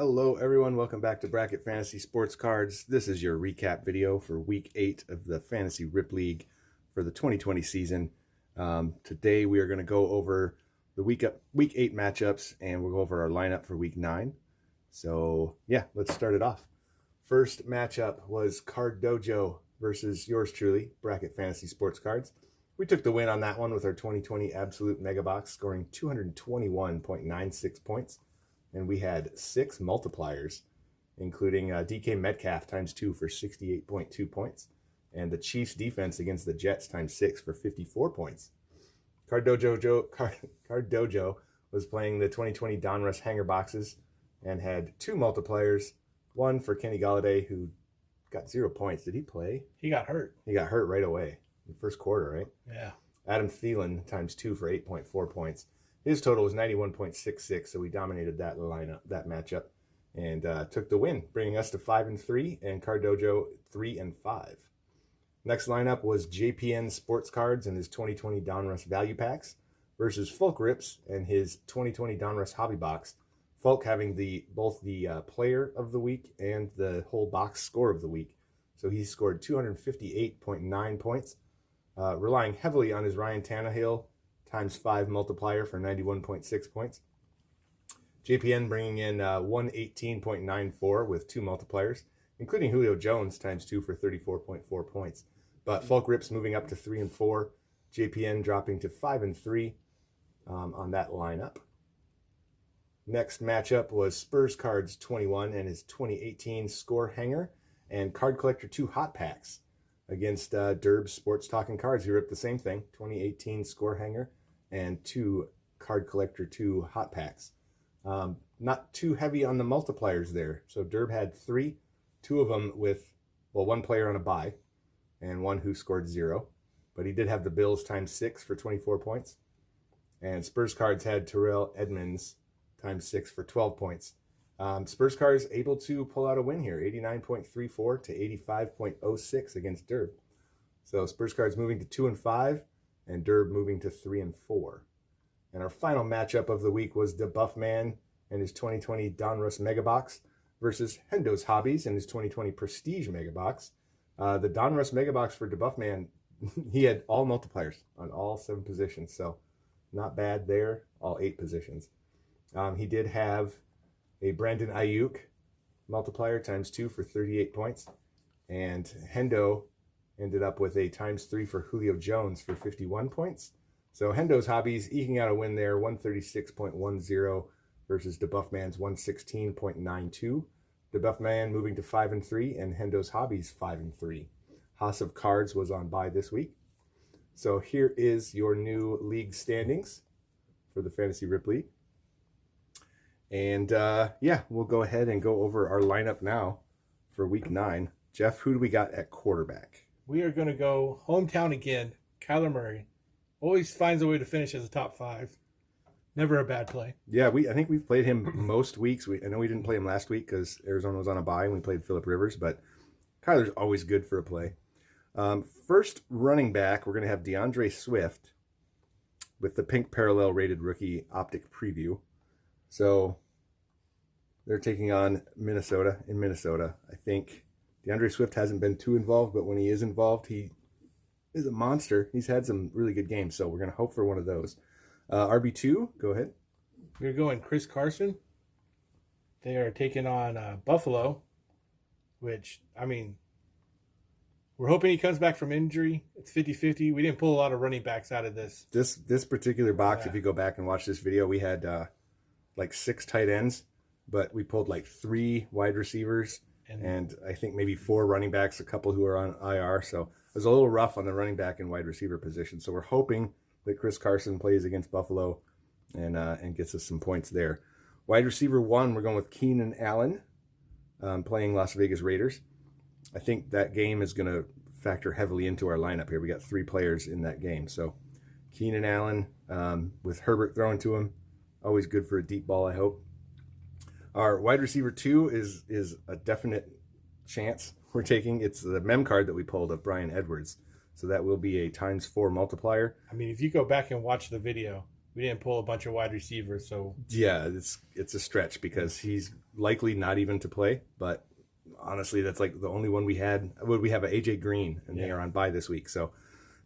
Hello everyone, welcome back to Bracket Fantasy Sports Cards. This is your recap video for Week 8 of the Fantasy Rip League for the 2020 season. Today we are going to go over the Week 8 matchups and we'll go over our lineup for Week 9. So yeah, let's start it off. First matchup was Card Dojo versus yours truly, Bracket Fantasy Sports Cards. We took the win on that one with our 2020 Absolute Mega Box, scoring 221.96 points. And we had 6 multipliers, including DK Metcalf times 2 for 68.2 points, and the Chiefs defense against the Jets times 6 for 54 points. Card Dojo was playing the 2020 Donruss Hanger Boxes and had 2 multipliers, one for Kenny Golladay, who got 0 points. Did he play? He got hurt. He got hurt right away in the first quarter, right? Yeah. Adam Thielen times 2 for 8.4 points. His total was 91.66, so we dominated that lineup, that matchup, and took the win, bringing us to 5-3, and Card Dojo 3-5. Next lineup was JPN Sports Cards and his 2020 Donruss Value Packs versus Folk Rips and his 2020 Donruss Hobby Box. Folk having both the player of the week and the whole box score of the week. So he scored 258.9 points, relying heavily on his Ryan Tannehill times 5 multiplier for 91.6 points. JPN bringing in 118.94 with 2 multipliers, including Julio Jones times 2 for 34.4 points. But Folk Rips moving up to 3-4, JPN dropping to 5-3 on that lineup. Next matchup was Spurs Cards 21 and his 2018 Score Hanger and Card Collector 2 Hot Packs against Derb's Sports Talking Cards. He ripped the same thing, 2018 Score Hanger and 2 Card Collector 2 Hot Packs. Not too heavy on the multipliers there. So Derb had 3, 2 of them with, well, 1 player on a bye and 1 who scored 0. But he did have the Bills times 6 for 24 points. And Spurs Cards had Terrell Edmonds times 6 for 12 points. Spurs Cards able to pull out a win here, 89.34 to 85.06 against Derb. So Spurs Cards moving to 2-5 and Derb moving to 3-4. And our final matchup of the week was the Buffman and his 2020 Donruss Mega Box versus Hendo's Hobbies and his 2020 Prestige Mega Box. The Donruss Mega Box for DeBuffman, he had all multipliers on all 7 positions, so not bad there, all 8 positions. He did have a Brandon Ayuk multiplier times 2 for 38 points, and Hendo ended up with a times 3 for Julio Jones for 51 points. So Hendo's Hobbies eking out a win there, 136.10 versus DeBuffman's 116.92. DeBuffman moving to 5-3 and Hendo's Hobbies 5-3. House of Cards was on bye this week. So here is your new league standings for the Fantasy Rip League. And yeah, we'll go ahead and go over our lineup now for Week 9. Jeff, who do we got at quarterback? We are going to go hometown again. Kyler Murray always finds a way to finish as a top 5. Never a bad play. Yeah, I think we've played him most weeks. I know we didn't play him last week because Arizona was on a bye and we played Phillip Rivers, but Kyler's always good for a play. First running back, we're going to have DeAndre Swift with the pink parallel rated rookie optic preview. So they're taking on Minnesota in Minnesota. I think DeAndre Swift hasn't been too involved, but when he is involved, he is a monster. He's had some really good games, so we're going to hope for one of those. RB2, go ahead. We're going Chris Carson. They are taking on Buffalo, which, I mean, we're hoping he comes back from injury. It's 50-50. We didn't pull a lot of running backs out of this. This particular box, Yeah. If you go back and watch this video, we had like 6 tight ends, but we pulled like 3 wide receivers and I think maybe 4 running backs, a couple who are on IR. So it was a little rough on the running back and wide receiver position. So we're hoping that Chris Carson plays against Buffalo and gets us some points there. Wide receiver 1, we're going with Keenan Allen playing Las Vegas Raiders. I think that game is going to factor heavily into our lineup here. We got 3 players in that game. So Keenan Allen with Herbert throwing to him. Always good for a deep ball, I hope. Our wide receiver 2 is a definite chance we're taking. It's the mem card that we pulled of Brian Edwards. So that will be a times 4 multiplier. I mean, if you go back and watch the video, we didn't pull a bunch of wide receivers. So Yeah, it's a stretch because he's likely not even to play. But honestly, that's like the only one we had. We have a AJ Green, and they are on bye this week. So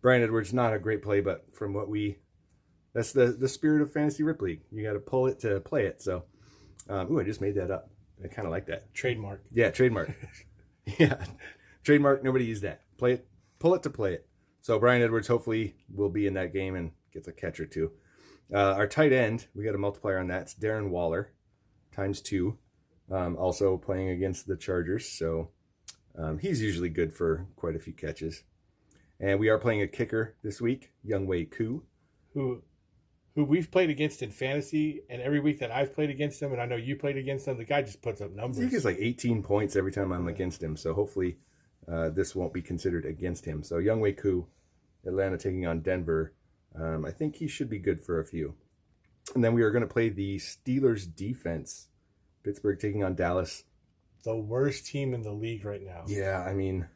Brian Edwards, not a great play, but from what that's the spirit of Fantasy Rip League. You got to pull it to play it. So, I just made that up. I kind of like that. Trademark. Yeah, trademark. Yeah, trademark. Nobody used that. Play it, pull it to play it. So Brian Edwards hopefully will be in that game and gets a catch or two. Our tight end, we got a multiplier on that. It's Darren Waller, ×2. Also playing against the Chargers, so he's usually good for quite a few catches. And we are playing a kicker this week, Youngwei Koo, who we've played against in fantasy, and every week that I've played against him, and I know you played against him, the guy just puts up numbers. He gets like 18 points every time I'm against him, so hopefully this won't be considered against him. So Youngwei Koo, Atlanta taking on Denver. I think he should be good for a few. And then we are going to play the Steelers defense. Pittsburgh taking on Dallas. The worst team in the league right now. Yeah, I mean,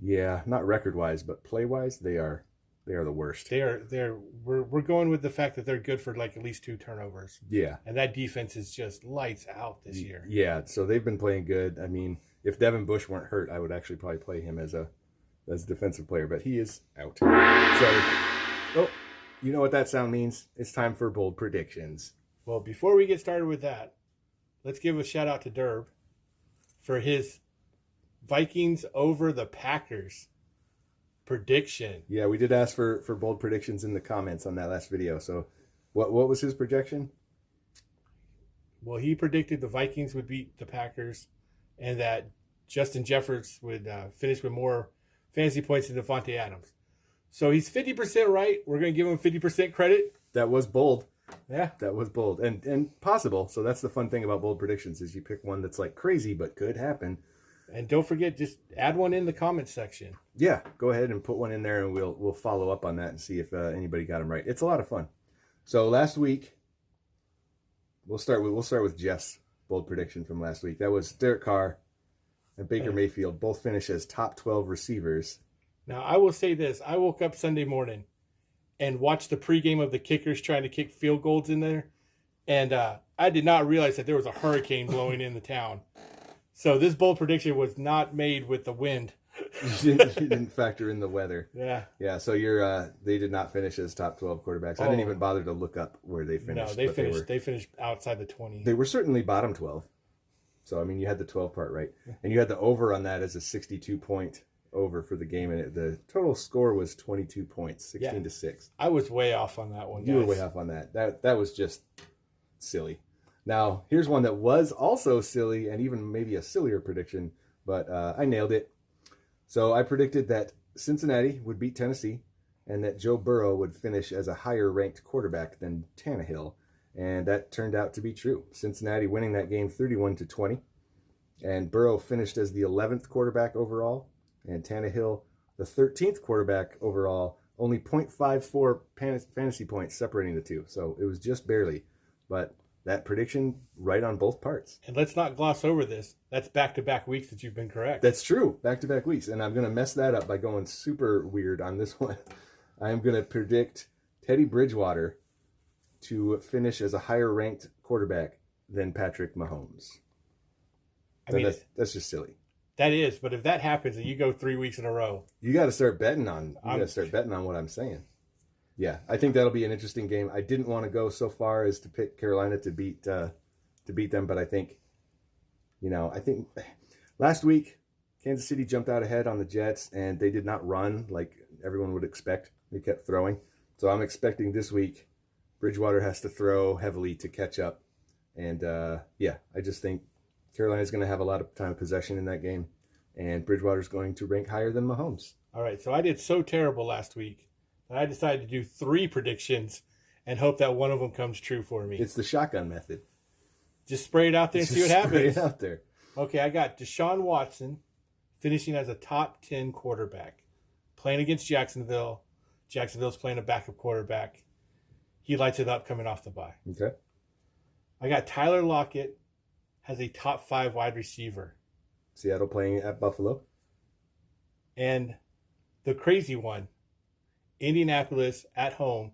not record-wise, but play-wise, they are the worst. We're going with the fact that they're good for like at least 2 turnovers. Yeah. And that defense is just lights out this year. Yeah, so they've been playing good. I mean, if Devin Bush weren't hurt, I would actually probably play him as a defensive player, but he is out. So, you know what that sound means? It's time for bold predictions. Well, before we get started with that, let's give a shout out to Derb for his Vikings over the Packers prediction. Yeah, we did ask for bold predictions in the comments on that last video. So what was his projection? Well, he predicted the Vikings would beat the Packers and that Justin Jeffords would finish with more fantasy points than Devontae Adams. So he's 50% right. We're going to give him 50% credit. That was bold. Yeah. That was bold and possible. So that's the fun thing about bold predictions is you pick one that's like crazy but could happen. And don't forget, just add one in the comments section. Yeah, go ahead and put one in there and we'll follow up on that and see if anybody got them right. It's a lot of fun. So last week, we'll start with Jeff's bold prediction from last week. That was Derek Carr and Baker Mayfield both finish as top 12 receivers. Now, I will say this. I woke up Sunday morning and watched the pregame of the kickers trying to kick field goals in there. And I did not realize that there was a hurricane blowing in the town. So this bold prediction was not made with the wind. You didn't factor in the weather. Yeah. Yeah, so they did not finish as top 12 quarterbacks. I didn't even bother to look up where they finished. No, they finished outside the 20. They were certainly bottom 12. So, I mean, you had the 12 part right. And you had the over on that as a 62-point over for the game. And the total score was 22 points, 16-6. I was way off on that one, guys. You were way off on that. That was just silly. Now, here's one that was also silly and even maybe a sillier prediction, but I nailed it. So I predicted that Cincinnati would beat Tennessee and that Joe Burrow would finish as a higher-ranked quarterback than Tannehill, and that turned out to be true. Cincinnati winning that game 31-20, and Burrow finished as the 11th quarterback overall, and Tannehill the 13th quarterback overall, only 0.54 fantasy points separating the two. So it was just barely, but that prediction right on both parts. And let's not gloss over this. That's back-to-back weeks that you've been correct. That's true. Back-to-back weeks. And I'm going to mess that up by going super weird on this one. I am going to predict Teddy Bridgewater to finish as a higher-ranked quarterback than Patrick Mahomes. I mean, that's just silly. That is, but if that happens and you go 3 weeks in a row, you got to start betting on. You got to start betting on what I'm saying. Yeah, I think that'll be an interesting game. I didn't want to go so far as to pick Carolina to beat them, but I think last week Kansas City jumped out ahead on the Jets, and they did not run like everyone would expect. They kept throwing, so I'm expecting this week Bridgewater has to throw heavily to catch up, and I just think Carolina's going to have a lot of time of possession in that game, and Bridgewater's going to rank higher than Mahomes. All right, so I did so terrible last week that I decided to do 3 predictions and hope that one of them comes true for me. It's the shotgun method. Just spray it out there and see what happens. Spray it out there. Okay, I got Deshaun Watson finishing as a top 10 quarterback, playing against Jacksonville. Jacksonville's playing a backup quarterback. He lights it up coming off the bye. Okay. I got Tyler Lockett as a top 5 wide receiver. Seattle playing at Buffalo. And the crazy one, Indianapolis at home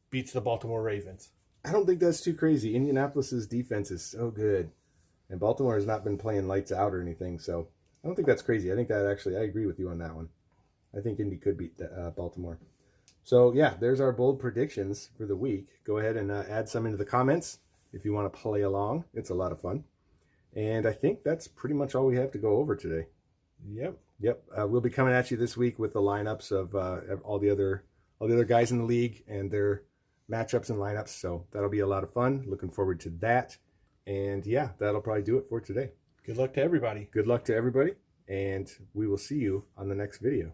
beats the Baltimore Ravens. I don't think that's too crazy. Indianapolis's defense is so good, and Baltimore has not been playing lights out or anything, so I don't think that's crazy. I think that actually, I agree with you on that one. I think Indy could beat Baltimore. So, yeah, there's our bold predictions for the week. Go ahead and add some into the comments if you want to play along. It's a lot of fun. And I think that's pretty much all we have to go over today. Yep. We'll be coming at you this week with the lineups of all the other guys in the league and their matchups and lineups. So that'll be a lot of fun. Looking forward to that. And yeah, that'll probably do it for today. Good luck to everybody. Good luck to everybody. And we will see you on the next video.